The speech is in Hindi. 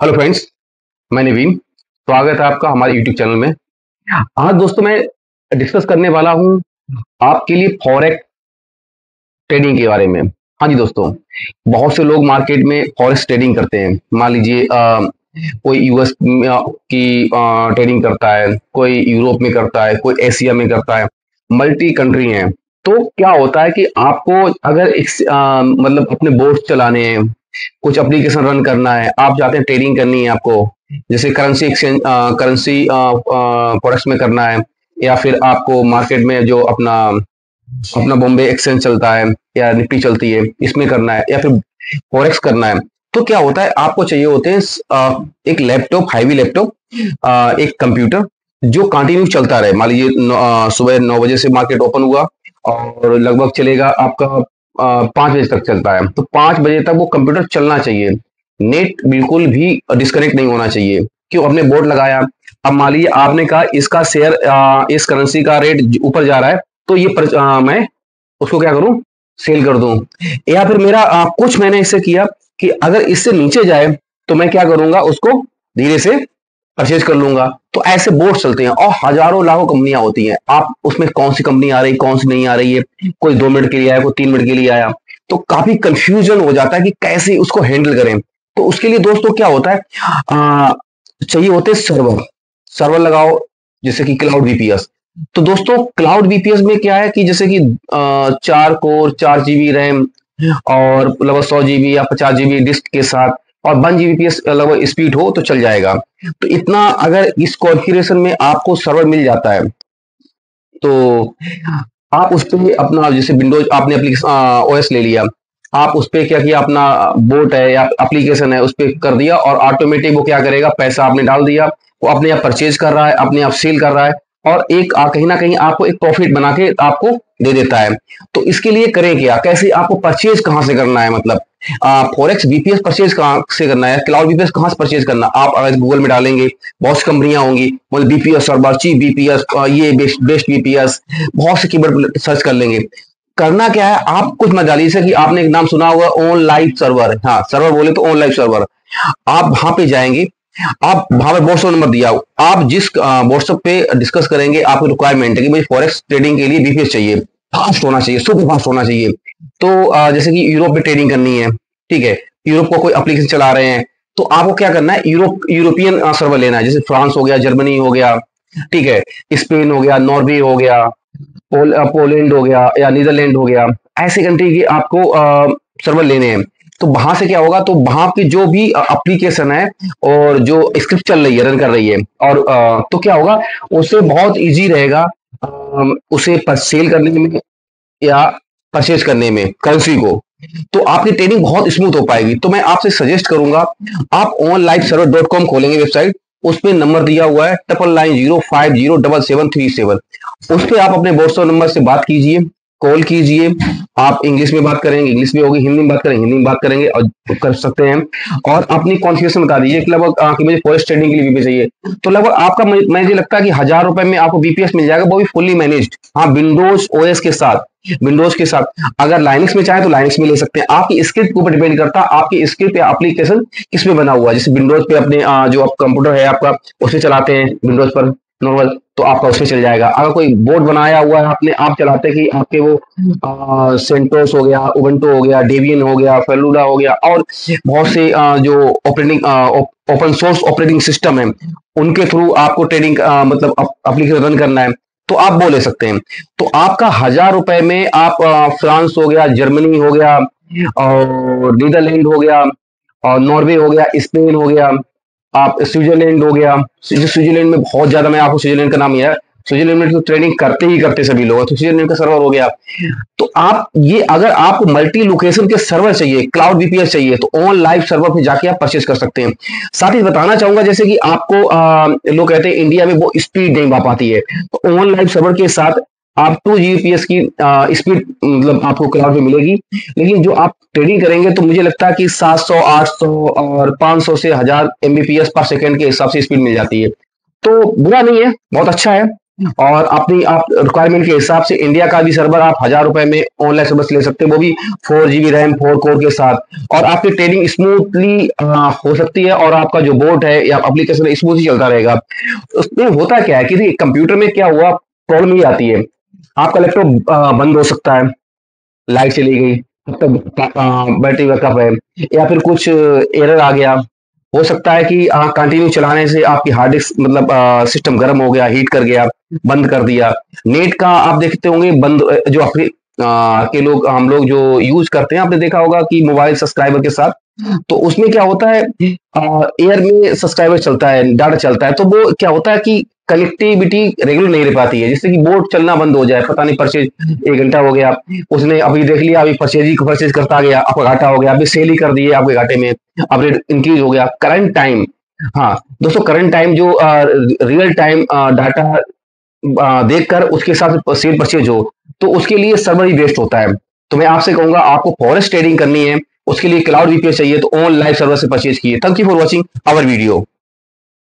हेलो फ्रेंड्स, मैं नवीन। स्वागत है आपका हमारे यूट्यूब चैनल में। आज दोस्तों मैं डिस्कस करने वाला हूं आपके लिए फॉरेक्स ट्रेडिंग के बारे में। हाँ जी दोस्तों, बहुत से लोग मार्केट में फॉरेक्स ट्रेडिंग करते हैं। मान लीजिए कोई यूएस की ट्रेडिंग करता है, कोई यूरोप में करता है, कोई एशिया में करता है, मल्टी कंट्री है। तो क्या होता है कि आपको अगर मतलब अपने बोर्ड चलाने हैं, कुछ एप्लीकेशन रन करना है, आप चाहते हैं ट्रेडिंग करनी है आपको, जैसे करेंसी एक्सचेंज, करेंसी प्रोडक्ट्स में करना है, या फिर आपको मार्केट में जो अपना अपना बॉम्बे एक्सचेंज चलता है या निफ्टी चलती है, इसमें करना है, या फिर फॉरेक्स करना है। तो क्या होता है, आपको चाहिए होते हैं एक लैपटॉप, हैवी लैपटॉप, एक कंप्यूटर जो कंटिन्यू चलता रहे। मान लीजिए सुबह 9 बजे से मार्केट ओपन हुआ और लगभग चलेगा आपका 5 बजे तक चलता है, तो 5 बजे तक वो कंप्यूटर चलना चाहिए। नेट बिल्कुल भी डिस्कनेक्ट नहीं होना चाहिए। क्यों? अपने बोर्ड लगाया, अब मान लीजिए आपने कहा इसका शेयर, इस करेंसी का रेट ऊपर जा रहा है, तो मैं उसको क्या करूं, सेल कर दूं। या फिर मेरा कुछ मैंने इससे किया कि अगर इससे नीचे जाए तो मैं क्या करूंगा, उसको धीरे से परचेज कर लूंगा। तो ऐसे बोर्ड चलते हैं और हजारों लाखों कंपनियां होती हैं। आप उसमें कौन सी कंपनी आ रही, कौन सी नहीं आ रही है, कोई 2 मिनट के लिए आया, कोई 3 मिनट के लिए आया, तो काफी कंफ्यूजन हो जाता है कि कैसे उसको हैंडल करें। तो उसके लिए दोस्तों क्या होता है, चाहिए होते सर्वर। सर्वर लगाओ, जैसे कि क्लाउड वीपीएस। तो दोस्तों क्लाउड वीपीएस में क्या है कि जैसे कि 4 कोर, 4 GB रैम और लगभग 100 GB या 50 GB डिस्क के साथ, और 1 Gbps लगभग स्पीड हो तो चल जाएगा। तो इतना अगर इस कॉन्फ़िगरेशन में आपको सर्वर मिल जाता है, तो आप उस पर अपना, जैसे विंडोज आपने ओएस ले लिया, आप उस पर क्या किया, अपना बोट है या एप्लीकेशन है उस पर कर दिया, और ऑटोमेटिक वो क्या करेगा, पैसा आपने डाल दिया, वो अपने आप परचेज कर रहा है, अपने आप सेल कर रहा है, और एक कहीं ना कहीं आपको एक प्रॉफिट बना के आपको दे देता है। तो इसके लिए करें क्या, कैसे आपको परचेज कहाँ से करना है, मतलब फॉरेक्स बीपीएस परचेज कहाँ से करना है, क्लाउड बीपीएस कहाँ से परचेज करना। आप अगर गूगल में डालेंगे, बहुत सी कंपनियां होंगी, मतलब बीपीएस सर्वर, चीफ बीपीएस, ये बेस्ट बीपीएस, बहुत से कीवर्ड सर्च कर लेंगे। करना क्या है, आप कुछ मत डालिए, जैसे कि आपने एक नाम सुना होगा, ऑन लाइव सर्वर। हाँ, सर्वर बोले तो ऑन लाइव सर्वर। आप वहां पे जाएंगे, आप वहां पे व्हाट्सएप नंबर दिया, आप जिस व्हाट्सएप पे डिस्कस करेंगे, आपकी रिक्वायरमेंट है कि मुझे फॉरेक्स ट्रेडिंग के लिए बीपीएस चाहिए, फास्ट होना चाहिए, सुपर फास्ट होना चाहिए। तो जैसे कि यूरोप में ट्रेडिंग करनी है, ठीक है, यूरोप को कोई एप्लीकेशन चला रहे हैं, तो आपको क्या करना है, यूरोपियन सर्वर लेना है, जैसे फ्रांस हो गया, जर्मनी हो गया, ठीक है, स्पेन हो गया, नॉर्वे हो गया, पोलैंड हो गया, या नीदरलैंड हो गया। ऐसी कंट्री के आपको सर्वर लेने हैं। तो वहां से क्या होगा, तो वहां की जो भी एप्लीकेशन है और जो स्क्रिप्ट चल रही है, रन कर रही है, और तो क्या होगा, उससे बहुत इजी रहेगा उसे सेल करने में या परचेज करने में करेंसी को। तो आपकी ट्रेडिंग बहुत स्मूथ हो पाएगी। तो मैं आपसे सजेस्ट करूंगा, आप onliveserver.com खोलेंगे वेबसाइट, उस पर नंबर दिया हुआ है 9990507737। उस पर आप अपने व्हाट्सएप नंबर से बात कीजिए, कॉल कीजिए। आप इंग्लिश में बात करेंगे, इंग्लिश भी होगी, हिंदी में बात करेंगे, हिंदी में बात करेंगे, और कर सकते हैं। और अपनी कॉन्फ़िगरेशन बता दीजिए कि लगभग कि मुझे फॉरेस्ट ट्रेडिंग के लिए बीपीएस चाहिए। तो लगभग आपका, मुझे लगता है कि 1000 रुपए में आपको बीपीएस मिल जाएगा, वो भी फुल्ली मैनेज्ड। हाँ, विंडोज ओएस के साथ, विंडोज के साथ। अगर लाइनक्स में चाहे तो लाइनक्स में ले सकते हैं। आपकी स्क्रिप्ट के ऊपर डिपेंड करता है, आपकी स्क्रिप्ट या एप्लीकेशन किस में बना हुआ है। जैसे विंडोज पे अपने जो आप कंप्यूटर है आपका, उसमें चलाते हैं विंडोज पर नॉर्मल, तो आपका उसमें चल जाएगा। अगर कोई बोर्ड बनाया हुआ है आपने, आप चलाते हैं कि आपके वो सेंटोस हो गया, उबंटू हो गया, डेबियन हो गया, फेलुडा हो गया, और बहुत से जो operating open source operating system है, उनके थ्रू आपको ट्रेडिंग मतलब एप्लीकेशन रन करना है, तो आप वो ले सकते हैं। तो आपका 1000 रुपए में आप फ्रांस हो गया, जर्मनी हो गया, और नीदरलैंड हो गया, और नॉर्वे हो गया, स्पेन हो गया, आप स्विट्जरलैंड हो गया। स्विट्जरलैंड में बहुत ज्यादा, मैं आपको स्विट्जरलैंड का नाम याद, स्विट्जरलैंड में तो ट्रेडिंग करते ही करते सभी लोग, तो स्विट्जरलैंड का सर्वर हो गया। तो आप ये, अगर आपको मल्टी लोकेशन के सर्वर चाहिए, क्लाउड वीपीएस चाहिए, तो ऑन लाइव सर्वर पे जाके आप परचेज कर सकते हैं। साथ ही बताना चाहूंगा, जैसे कि आपको लोग कहते हैं इंडिया में वो स्पीड नहीं पा पाती है, तो ऑन लाइव सर्वर के साथ आप 2 Gbps की स्पीड मतलब आपको क्लाउड में मिलेगी। लेकिन जो आप ट्रेडिंग करेंगे, तो मुझे लगता है कि 700, 800 और 500 से 1000 Mbps पर सेकंड के हिसाब से स्पीड मिल जाती है। तो बुरा नहीं है, बहुत अच्छा है। और अपनी आप रिक्वायरमेंट के हिसाब से इंडिया का भी सर्वर आप 1000 रुपए में ऑनलाइन सर्विस ले सकते हैं, वो भी 4 GB रैम 4 कोर के साथ। और आपकी ट्रेडिंग स्मूथली हो सकती है, और आपका जो बोर्ड है या एप्लीकेशन है स्मूथली चलता रहेगा। उसमें होता क्या है कि कंप्यूटर में क्या हुआ, प्रॉब्लम ये आती है, आपका लैपटॉप बंद हो सकता है, लाइट चली गई, तब बैटरी बैकअप है, या फिर कुछ एरर आ गया। हो सकता है कि कंटिन्यू चलाने से आपकी हार्ड डिस्क मतलब सिस्टम गर्म हो गया, हीट कर गया, बंद कर दिया। नेट का आप देखते होंगे बंद, जो आपके के लोग हम लोग जो यूज करते हैं, आपने देखा होगा कि मोबाइल सब्सक्राइबर के साथ, तो उसमें क्या होता है, एयर में सब्सक्राइबर चलता है, डाटा चलता है, तो वो क्या होता है कि कनेक्टिविटी रेगुलर नहीं रह पाती है, जिससे कि बोर्ड चलना बंद हो जाए। पता नहीं परचेज 1 घंटा हो गया, उसने अभी देख लिया, अभी परचेज करता गया, आपका घाटा हो गया, अभी सेल ही कर दिए, आपके घाटे में अब रेट इंक्रीज हो गया। करंट टाइम, हाँ दोस्तों, करंट टाइम जो रियल टाइम डाटा देखकर उसके साथ सेल परचेज हो, तो उसके लिए सर्वर ही बेस्ट होता है। तो मैं आपसे कहूंगा, आपको फॉरेक्स ट्रेडिंग करनी है, उसके लिए क्लाउड वीपीएस चाहिए, तो ऑन लाइव सर्वर से परचेज कीजिए। Thank you for watching our video.